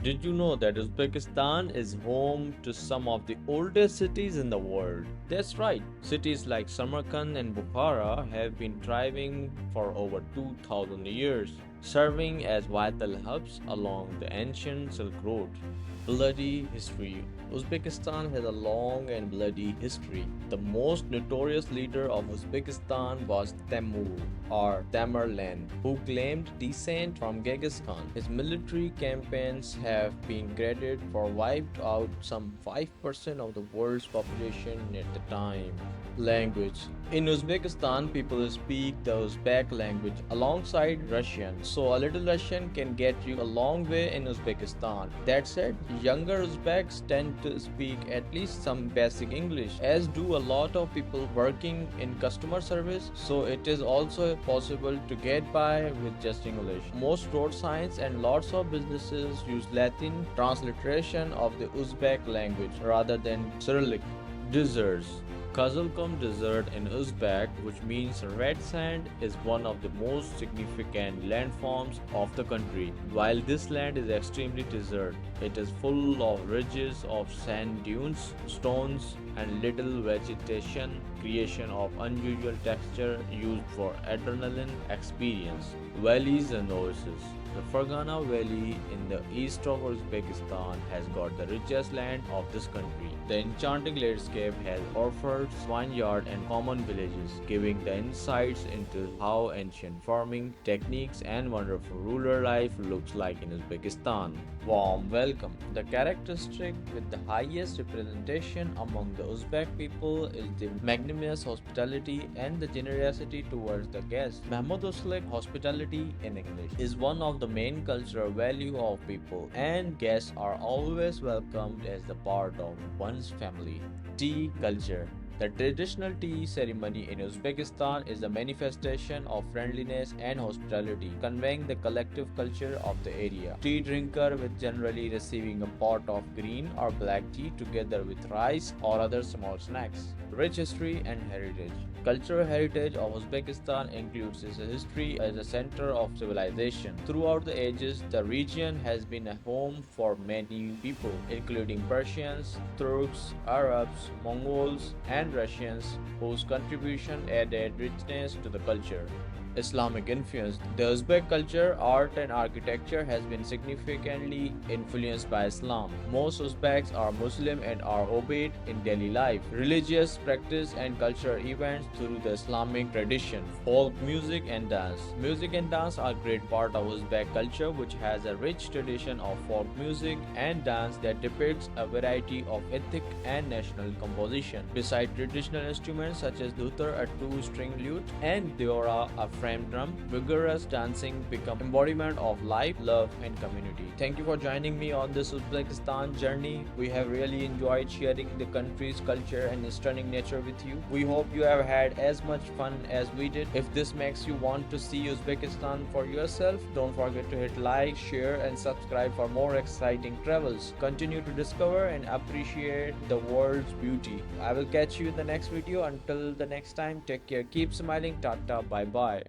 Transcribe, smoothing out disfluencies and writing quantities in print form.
Did you know that Uzbekistan is home to some of the oldest cities in the world? That's right, cities like Samarkand and Bukhara have been thriving for over 2000 years, serving as vital hubs along the ancient Silk Road. Bloody history. Uzbekistan has a long and bloody history. The most notorious leader of Uzbekistan was Temur or Tamerlan, who claimed descent from Genghis Khan. His military campaigns have been credited for wiped out some 5% of the world's population at the time. Language. In Uzbekistan, people speak the Uzbek language alongside Russian, so a little Russian can get you a long way in Uzbekistan. That said, younger Uzbeks tend to speak at least some basic English, as do a lot of people working in customer service, so it is also possible to get by with just English. Most road signs and lots of businesses use Latin transliteration of the Uzbek language rather than Cyrillic. Deserts. Kazalkom Desert in Uzbek, which means red sand, is one of the most significant landforms of the country. While this land is extremely desert, it is full of ridges of sand dunes, stones, and little vegetation, creation of unusual texture used for adrenaline experience. Valleys and oases. The Fergana Valley in the east of Uzbekistan has got the richest land of this country. The enchanting landscape has orchards, vineyards, and common villages, giving the insights into how ancient farming techniques and wonderful rural life looks like in Uzbekistan. Warm welcome. The characteristic with the highest representation among the Uzbek people is the magnanimous hospitality and the generosity towards the guests. Mahmud Uslik hospitality in English is one of the main cultural value of people, and guests are always welcomed as the part of one's family. Tea culture. The traditional tea ceremony in Uzbekistan is a manifestation of friendliness and hospitality, conveying the collective culture of the area. Tea drinker with generally receiving a pot of green or black tea together with rice or other small snacks. Rich history and heritage. Cultural heritage of Uzbekistan includes its history as a center of civilization. Throughout the ages, the region has been a home for many people, including Persians, Turks, Arabs, Mongols, and Russians, whose contribution added richness to the culture. Islamic influence. The Uzbek culture, art, and architecture has been significantly influenced by Islam. Most Uzbeks are Muslim and are obeyed in daily life, religious practice, and cultural events through the Islamic tradition. Folk music and dance. Music and dance are a great part of Uzbek culture, which has a rich tradition of folk music and dance that depicts a variety of ethnic and national composition. Besides traditional instruments such as dutar, a two-string lute, and diora, a frame drum, vigorous dancing become embodiment of life, love, and community. Thank you for joining me on this Uzbekistan journey. We have really enjoyed sharing the country's culture and stunning nature with you. We hope you have had as much fun as we did. If this makes you want to see Uzbekistan for yourself, don't forget to hit like, share, and subscribe for more exciting travels. Continue to discover and appreciate the world's beauty. I will catch you in the next video. Until the next time, take care, keep smiling, tata, bye bye.